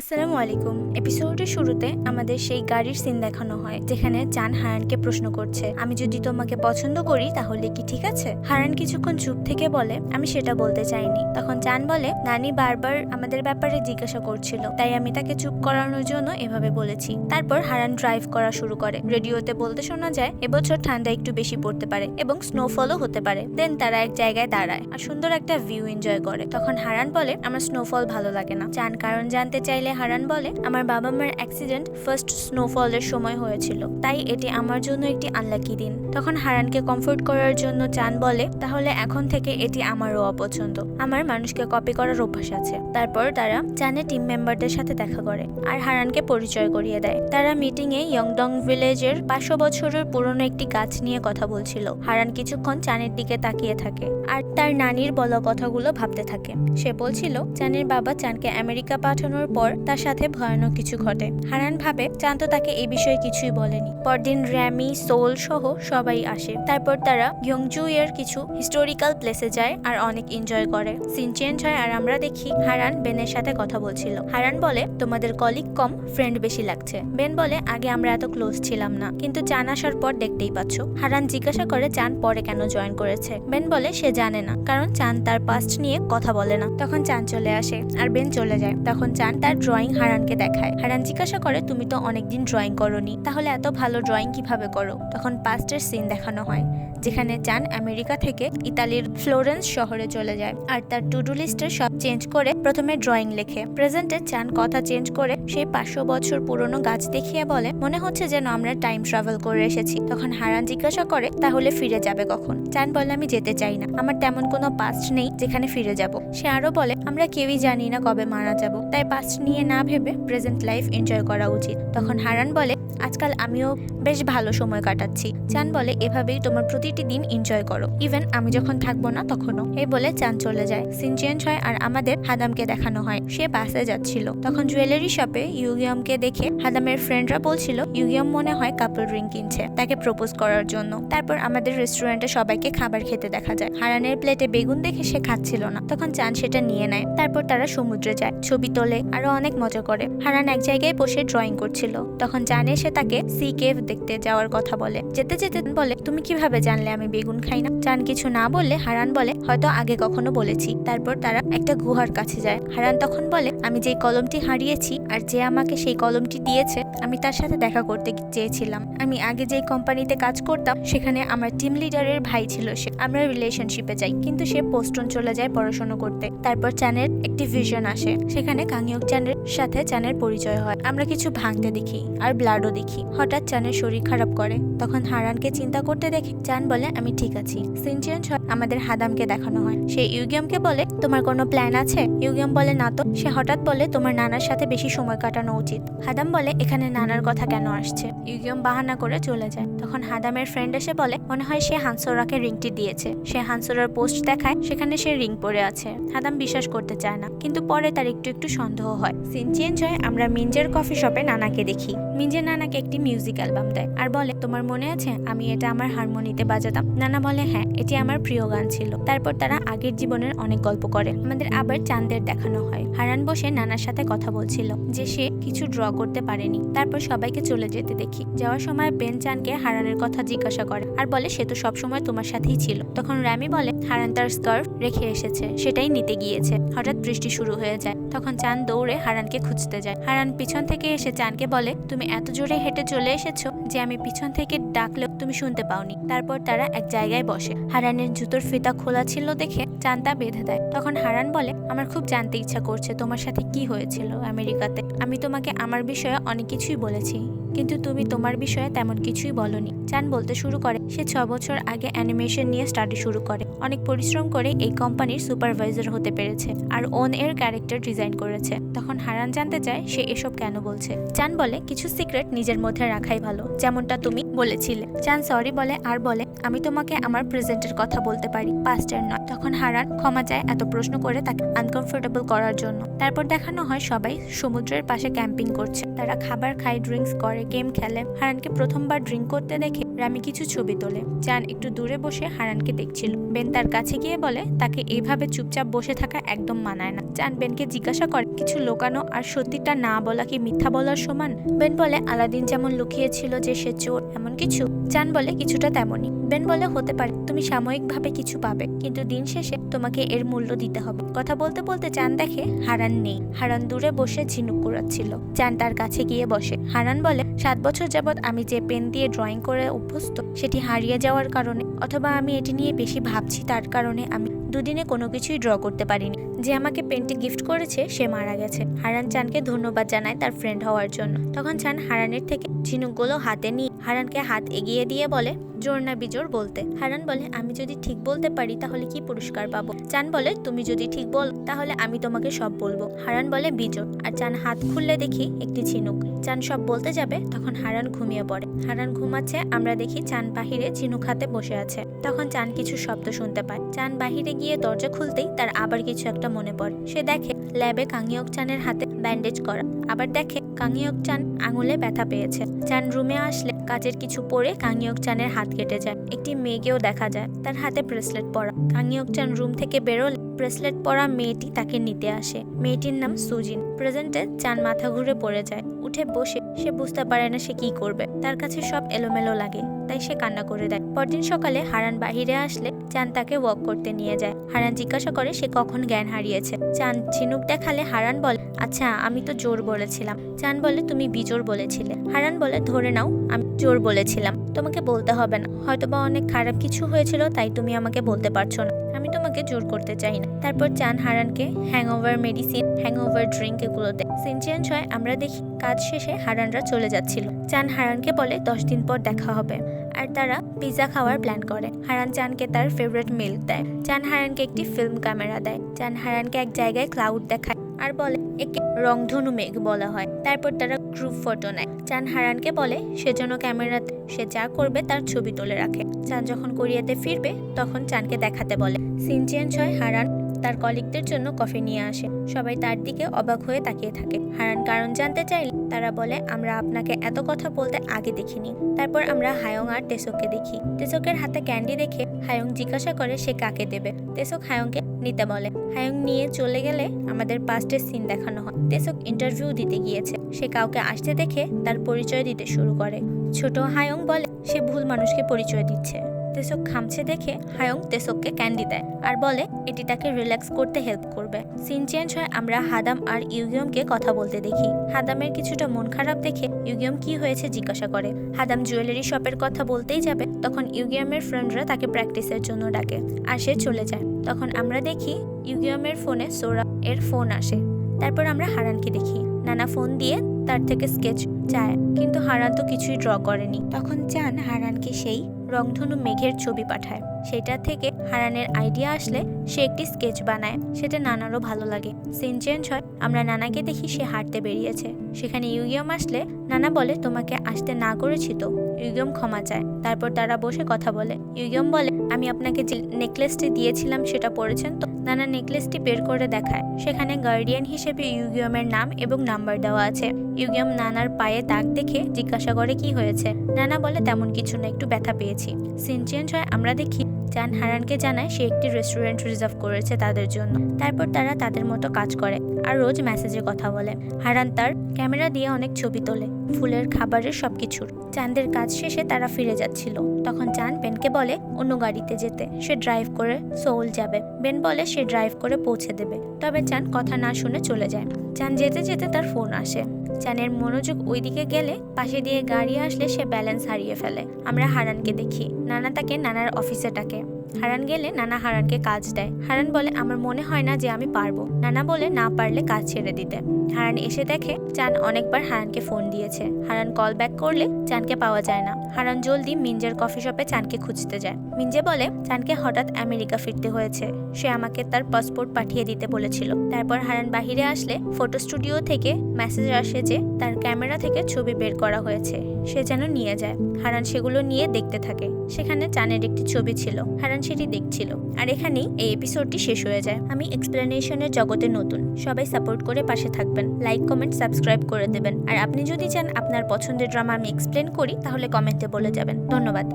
আসসালামু আলাইকুম। এপিসোডের শুরুতে আমাদের সেই গাড়ির সিন দেখানো হয় যেখানে চান হারানকে প্রশ্ন করছে, আমি যদি তোমাকে পছন্দ করি তাহলে কি ঠিক আছে? হারান কিছুক্ষণ চুপ থেকে বলে, আমি সেটা বলতে চাইনি। তখন চান বলে, নানি বারবার আমাদের ব্যাপারে জিজ্ঞাসা করছিল, তাই আমি তাকে চুপ করানোর জন্য এভাবে বলেছি। তারপর হারান ড্রাইভ করা শুরু করে। রেডিওতে বলতে শোনা যায় এবছর ঠান্ডা একটু বেশি পড়তে পারে এবং স্নোফলও হতে পারে। দেন তারা এক জায়গায় দাঁড়ায় আর সুন্দর একটা ভিউ এনজয় করে। তখন হারান বলে, আমার স্নোফল ভালো লাগে না। চান কারণ জানতে চাইলে হারান বলে, আমার বাবা মার অ্যাক্সিডেন্ট ফার্স্ট স্নোফলের সময় হয়েছিল, তাই এটি আমার জন্য একটি আনলাকি দিন। তখন হারানকে কমফোর্ট করার জন্য চান বলে, তাহলে এখন থেকে এটি আমারও অপছন্দ। আমার মানুষকে কপি করার অভ্যাস আছে। তারপর তারা চানের টিম মেম্বারদের সাথে দেখা করে আর হারানকে পরিচয় করিয়ে দেয়। তারা মিটিং এ ইয়ংডং ভিলেজের 500 বছরের পুরনো একটি গাছ নিয়ে কথা বলছিল। হারান কিছুক্ষণ চানের দিকে তাকিয়ে থাকে আর তার নানির বলা কথাগুলো ভাবতে থাকে। সে বলছিল চানের বাবা চানকে আমেরিকা পাঠানোর পর তার সাথে ভয়ানক কিছু ঘটে। হারান ভাবে চান তো তাকে এই বিষয়ে কিছুই বলেনি। পরদিন র্যামি, সোল সহ সবাই আসে। তারপর তারা ইয়ংজু এর কিছু হিস্টোরিক্যাল প্লেসে যায় আর অনেক এনজয় করে। সিন চেঞ্জ হয় আর আমরা দেখি হারান বেনের সাথে কথা বলছিল। হারান বলে, তোমাদের কলিগ কম, ফ্রেন্ড বেশি লাগছে। বেন বলে, আগে আমরা এত ক্লোজ ছিলাম না, কিন্তু চান আসার পর দেখতেই পাচ্ছ। হারান জিজ্ঞাসা করে চান পরে কেন জয়েন করেছে। বেন বলে সে জানে না, কারণ চান তার পাস্ট নিয়ে কথা বলে না। তখন চান চলে আসে আর বেন চলে যায়। তখন চান তার ড্রয়িং হারানকে দেখায়। হারান জিজ্ঞাসা করে, তুমি তো অনেকদিন ড্রয়িং করোনি, তাহলে এত ভালো ড্রয়িং কিভাবে করো? তখন পাস্টের সিন দেখানো হয় যেখানে চান আমেরিকা থেকে ইতালির ফ্লোরেন্স শহরে চলে যায় আর তার টু ডু লিস্টের সব চেঞ্জ করে প্রথমে ড্রয়িং লেখে। প্রেজেন্টে চান কথা চেঞ্জ করে সেই 500 বছর পুরনো গাছ দেখিয়ে বলে, মনে হচ্ছে যেন আমরা টাইম ট্রাভেল করে এসেছি। তখন হারান জিজ্ঞাসা করে, তাহলে ফিরে যাবে কখন? চান বলে, আমি যেতে চাই না, আমার তেমন কোনো পাস্ট নেই যেখানে ফিরে যাব। সে আরো বলে, আমরা কেউই জানি না কবে মারা যাব, তাই পাস্ট নিয়ে না ভেবে প্রেজেন্ট লাইফ এনজয় করা উচিত। তখন হারান বলে, আজকাল আমিও বেশ ভালো সময় কাটাচ্ছি। চান বলে, এভাবেই তোমার প্রতিটি দিন এনজয় করো, ইভেন আমি যখন থাকবো না তখনও। এই বলে চান চলে যায়। সিন চেঞ্জ হয় আর আমাদের হাদামকে দেখানো হয়। সে বাসে যাচ্ছিল। তখন জুয়েলারি শপে ইউগিয়মকে দেখে হাদামের ফ্রেন্ডরা বলছিল ইউগিয়ম মনে হয় কাপল রিং কিনছে তাকে প্রপোজ করার জন্য। তারপর আমাদের রেস্টুরেন্টে সবাইকে খাবার খেতে দেখা যায়। হারানের প্লেটে বেগুন দেখে সে খাচ্ছিল না। তখন চান সেটা নিয়ে নেয়। তারপর তারা সমুদ্রে যায়, ছবি তোলে, আরো অনেক মজা করে। হারান এক জায়গায় বসে ড্রয়িং করছিল। তখন চান এসে তাকে সি কেভ দেখতে যাওয়ার কথা বলে। যেতে যেতে বলে, তুমি কিভাবে জানলে আমি বেগুন খাই না? চান কিছু না বললে হারান বলে, হয়তো আগে কখনো বলেছি। তারপর তারা একটা গুহার কাছে যায়। হারান তখন বলে, আমি যেই কলমটি হারিয়েছি আর যে আমাকে সেই কলমটি দিয়েছে, আমি তার সাথে দেখা করতে চেয়েছিলাম। আমি আগে যেই কোম্পানিতে কাজ করতাম সেখানে আমার টিম লিডারের ভাই ছিল সে। আমরা রিলেশনশিপে যাই, কিন্তু সে পোস্টন চলে যায় পড়াশোনা করতে। তারপর চানের একটি ভিশন আসে, সেখানে কাংইয়ক চানের সাথে চানের পরিচয় হয়। আমরা কিছু ভাঙতে দেখি আর ব্লাডও দেখি। হঠাৎ চানের শরীর খারাপ করে। তখন হারানকে চিন্তা করতে দেখে চান বলে, আমি ঠিক আছি। সিন চেঞ্জ হয়, আমাদের হাদামকে দেখানো হয়। সে ইউগিয়মকে বলে, তোমার কোনো প্ল্যান আছে? ইউগিয়ম বলে, না তো। সে হঠাৎ বলে, তোমার নানার সাথে বেশি সময় কাটানো উচিত। হাদাম বলে, এখানে নানার কথা কেন আসছে? ইউগিয়ম বাহানা করে চলে যায়। তখন হাদামের ফ্রেন্ড এসে বলে, মনে হয় সে হানসোরাকে রিংটি দিয়েছে। সে হানসোরার পোস্ট দেখায়, সেখানে সে রিং পরে আছে। হাদাম বিশ্বাস করতে চায় না, কিন্তু পরে তার একটু একটু সন্দেহ হয়। সিন চেঞ্জ হয়, আমরা মিঞ্জের কফি শপে নানাকে দেখি। মিঞ্জের নানাকে একটি মিউজিক অ্যালবাম দেয় আর বলে, তোমার মনে আছে আমি এটা আমার হারমোনিতে বাজাতাম? নানা বলে, হ্যাঁ, এটি আমার প্রিয় গান ছিল। তারপর তারা আগের জীবনের অনেক গল্প করে। আমাদের আবার চাঁদের দেখানো হয়। হারান বসে নানার সাথে কথা বলছিল যে সে কিছু ড্র করতে পারেনি। তারপর সবাইকে চলে যেতে দেখি। যাওয়ার সময় বেন চানকে হারানের কথা জিজ্ঞাসা করে আর বলে, সে তো সবসময় তোমার সাথেই ছিল। তখন র্যামি বলে, হারান তার স্কার্ফ রেখে এসেছে, সেটাই নিতে গিয়েছে। হঠাৎ বৃষ্টি শুরু হয়ে যায়। তখন চান দৌড়ে হারানকে খুঁজতে যায়। হারান পিছন থেকে এসে চানকে বলে, তুমি এত জোরে হেঁটে চলে এসেছো যে আমি পিছন থেকে ডাকলেও তুমি শুনতে পাওনি। তারপর তারা এক জায়গায় বসে। হারানের জুতোর ফিতা খোলা ছিল দেখে চান তা বেঁধে দেয়। তখন হারান বলে, আমার খুব জানতে ইচ্ছা করছে তোমার সাথে কি হয়েছিল আমেরিকাতে। আমি তোমাকে আমার বিষয়ে অনেক কিছুই বলেছি, কিন্তু তুমি তোমার বিষয়ে তেমন কিছুই বলনি। চান বলতে শুরু করে, সে 6 বছর আগে অ্যানিমেশন নিয়ে স্টাডি শুরু করে। অনেক পরিশ্রম করে এই কোম্পানির সুপারভাইজার হতে পেরেছে আর ওন এর ক্যারেক্টার ডিজাইন করেছে। তখন হারান জানতে চায় সে এসব কেন বলছে। চান বলে, কিছু সিক্রেট নিজের মধ্যে রাখাই ভালো, যেমনটা তুমি বলেছিলে। চান সরি বলে আর বলে, আমি তোমাকে আমার প্রেজেন্টের কথা বলতে পারি, পাস্টের নয়। তখন হারান ক্ষমা চায় এত প্রশ্ন করে তাকে আনকমফোর্টেবল করার জন্য। তারপর দেখানো হয় সবাই সমুদ্রের পাশে ক্যাম্পিং করছে। তারা খাবার খায়, ড্রিঙ্কস করে, গেম খেলে। হারানকে প্রথমবার ড্রিঙ্ক করতে দেখে রামি কিছু ছবি তোলে। চান একটু দূরে বসে হারানকে দেখছিল। বেন তার কাছে গিয়ে বলে তাকে এইভাবে চুপচাপ বসে থাকা একদম মানায় না। চান বেনকে জিজ্ঞাসা করে কিছু লোকানো আর সত্যিটা না বলা কি মিথ্যা বলার সমান? বেন বলে আলাদিন যেমন লুকিয়েছিল যে সে চোর, এমন কিছু। চান বলে কিছুটা তেমনই। বেন বলে হতে পারে তুমি সাময়িকভাবে কিছু পাবে, কিন্তু দিন শেষে তোমাকে এর মূল্য দিতে হবে। কথা বলতে বলতে চান দেখে হারান নেই। হারান দূরে বসে ঝিনুক কুড়াচ্ছিল। চান তার কাছে গিয়ে বসে। হারান বলে 7 বছর যাবৎ আমি যে পেন দিয়ে ড্রয়িং করে অভ্যস্ত সেটি হারিয়ে যাওয়ার কারণে, অথবা আমি এটি নিয়ে বেশি ভাবছি তার কারণে আমি দুদিনে কোনো কিছুই ড্র করতে পারিনি। যে আমাকে পেনটি গিফট করেছে সে মারা গেছে। হারান চানকে ধন্যবাদ জানায় তার ফ্রেন্ড হওয়ার জন্য। তখন চান হারানের থেকে ঝিনুকগুলো হাতে নিয়ে হারানকে হাত এগিয়ে দিয়ে বলে জোর না বিজোর বলতে। হারান বলে আমি যদি ঠিক বলতে পারি তাহলে কি পুরস্কার পাবো? চান বলে তুমি যদি ঠিক বল তাহলে আমি তোমাকে সব বলবো। হারান বলে বিজোর। আর চান হাত খুললে দেখি একটি ঝিনুক। চান সব বলতে যাবে তখন হারান ঘুমিয়ে পড়ে। হারান ঘুমাচ্ছে, আমরা দেখি চান বাহিরে ঝিনুক হাতে বসে আছে। তখন চান কিছু শব্দ শুনতে পায়। চান বাহিরে গিয়ে দরজা খুলতেই তার আবার কিছু একটা মনে পড়ে। সে দেখে ল্যাবে কাংইয়ক চানের হাতে ব্যান্ডেজ করা। আবার দেখে কাংইয়ক চান আঙুলে ব্যথা পেয়েছে। চান রুমে আসলে কাচের কিছু পরে কাংইয়ক চানের হাত কেটে যায়। একটি মেয়েকেও দেখা যায়, তার হাতে ব্রেসলেট পরা। কাংইয়ক চান রুম থেকে বেরোলে ব্রেসলেট পরা মেয়েটি তাকে নিতে আসে। মেয়েটির নাম সুজিন। প্রেজেন্টে চান মাথা ঘুরে পড়ে যায়। উঠে বসে সে বুঝতে পারে না সে কি করবে। তার কাছে সব এলোমেলো লাগে, তাই সে কান্না করে দেয়। পরদিন সকালে হারান বাহিরে আসলে চান তাকে ওয়াক করতে নিয়ে যায়। হারান জিজ্ঞাসা করে সে কখন জ্ঞান হারিয়েছে। চান ঝিনুক দেখালে হারান বলে আচ্ছা আমি তো জোর বলেছিলাম। চান বলে তুমি বিজোর বলেছিলে। হারান বলে ধরে নাও আমি জোর বলেছিলাম, তোমাকে বলতে হবে না। হয়তোবা অনেক খারাপ কিছু হয়েছিল তাই তুমি আমাকে বলতে পারছো না। আমি তোমাকে জোর করতে চাই না। তারপর চান হারানকে হ্যাংওভার মেডিসিন, হ্যাংওভার ড্রিঙ্ক এগুলো দেয়। সিন চেঞ্জ হয়, আমরা দেখি কাজ শেষে হারানরা চলে যাচ্ছিল। চান হারানকে বলে 10 দিন পর দেখা হবে, আর তারা পিৎজা খাওয়ার প্ল্যান করে। হারান চানকে তার ফেভারিট মিল্ক দেয়। চান হারানকে একটি ফিল্ম ক্যামেরা দেয়। চান হারানকে এক জায়গায় ক্লাউড দেখায় আর বলে একে রংধনু মেঘ বলা হয়। তারপর তারা গ্রুপ ফটো নেয়। চান হারানকে বলে সেজন্য ক্যামেরাতে সে যা করবে তার ছবি তুলে রাখে। চান যখন কোরিয়াতে ফিরবে তখন চানকে দেখাতে বলে। সিন চেঞ্জ হয়, হারান তার কলিগদের জন্য কফি নিয়ে আসে। সবাই তার দিকে অবাক হয়ে তাকিয়ে থাকে। হারান কারণ জানতে চাইলে তারা বলে আমরা আপনাকে এত কথা বলতে আগে দেখিনি। তারপর আমরা হায়ং আর তেসককে দেখি। তেসকের হাতে ক্যান্ডি দেখে হায়ং জিজ্ঞাসা করে সে কাকে দেবে। তেসক হায়ংকে নিতে বলে। হায়ং নিয়ে চলে গেলে আমাদের পাস্টের সিন দেখানো হয়। তেসক ইন্টারভিউ দিতে গিয়েছে। সে কাউকে আসতে দেখে তার পরিচয় দিতে শুরু করে। ছোট হায়ং বলে সে ভুল মানুষকে পরিচয় দিচ্ছে। তেসক খামছে দেখে হায়ং তেসককে ক্যান্ডি দেয় আর বলে এটি তাকে রিল্যাক্স করতে হেল্প করবে। সিন চেঞ্জ হয়, আমরা হাদাম আর ইউগিয়মকে কথা বলতে দেখি। হাদামের কিছুটা মন খারাপ দেখে ইউগিয়ম কি হয়েছে জিজ্ঞাসা করে। হাদাম জুয়েলারি শপের কথা বলতেই যাবে তখন ইউগিয়মের ফ্রেন্ডরা তাকে প্র্যাকটিসের জন্য ডাকে আর সে চলে যায়। তখন আমরা দেখি ইউগিয়মের ফোনে সোরা এর ফোন আসে। তারপর আমরা হারানকে দেখি। নানা ফোন দিয়ে তার থেকে স্কেচ চায়, কিন্তু হারান তো কিছুই ড্র করেনি। তখন চান হারানকে সেই রংধনু মেঘের ছবি পাঠায়। সেটা থেকে হারানের আইডিয়া আসলে সে একটি স্কেচ বানায়। সেটা নানারও ভালো লাগে। সিন চেঞ্জ হয়, আমরা নানাকে দেখি সে হাঁটতে বেরিয়েছে। সেখানে ইউগিয়ম আসলে নানা বলে তোমাকে আসতে না করেছি তো। ইউগিয়ম ক্ষমা চায়। তারপর তারা বসে কথা বলে। ইউগিয়ম বলে আমি আপনাকে যে নেকলেসটি দিয়েছিলাম সেটা পরেছেন তো। নানা নেকলেসটি বের করে দেখায়। সেখানে গার্ডিয়ান হিসেবে ইউগিয়মের নাম এবং নাম্বার দেওয়া আছে। ইউগিয়ম নানার পায়ে দাগ দেখে জিজ্ঞাসা করে কি হয়েছে। নানা বলে তেমন কিছু না, একটু ব্যথা পেয়েছি। সিন চেঞ্জ হয়, আমরা দেখি চান হারানকে জানায় সে একটি রেস্টুরেন্ট রিজার্ভ করেছে তাদের জন্য। তারপর তারা তাদের মতো কাজ করে আর রোজ মেসেজে কথা বলে। হারান তার ক্যামেরা দিয়ে অনেক ছবি তোলে, ফুলের, খাবারের, সবকিছুর। চাঁদের কাজ শেষে তারা ফিরে যাচ্ছিল। তখন চান বেনকে বলে অন্য গাড়িতে যেতে। সে ড্রাইভ করে সোল যাবে। বেন বলে সে ড্রাইভ করে পৌঁছে দেবে। তবে চান কথা না শুনে চলে যায়। চান যেতে যেতে তার ফোন আসে। চানের মনোযোগ ওইদিকে গেলে পাশে দিয়ে গাড়ি আসলে সে ব্যালেন্স হারিয়ে ফেলে। আমরা হারানকে দেখি। নানা তাকে নানার অফিসে ডাকে। হারান গেলে নানা হারানকে কাজ দেয়। হারান বলে আমার মনে হয় না যে আমি পারবো। নানা বলে না পারলে কাজ ছেড়ে দিতে। হারান এসে দেখে চান অনেকবার হারানকে ফোন দিয়েছে। হারান কল ব্যাক করলে চানকে পাওয়া যায় না। হারান জলদি মিঞ্জের কফি শপে চানকে খুঁজতে যায়। মিঞ্জে বলে চানকে হঠাৎ আমেরিকা ফিরতে হয়েছে। সে আমাকে তার পাসপোর্ট পাঠিয়ে দিতে বলেছিল। তারপর হারান বাহিরে আসলে ফটো স্টুডিও থেকে মেসেজ আসে যে তার ক্যামেরা থেকে ছবি বের করা হয়েছে, সে যেন নিয়ে যায়। হারান সেগুলো নিয়ে দেখতে থাকে। সেখানে চানের একটি ছবি ছিল। হারান সেটি দেখছিল। আর এখানেই এই এপিসোডটি শেষ হয়ে যায়। আমি এক্সপ্লেনেশনের জগতে নতুন, সবাই সাপোর্ট করে পাশে থাকবেন। লাইক, কমেন্ট, সাবস্ক্রাইব করে দেবেন। আর আপনি যদি চান আপনার পছন্দের ড্রামা আমি এক্সপ্লেন করি তাহলে কমেন্টে দিতে বলে যাবেন। ধন্যবাদ।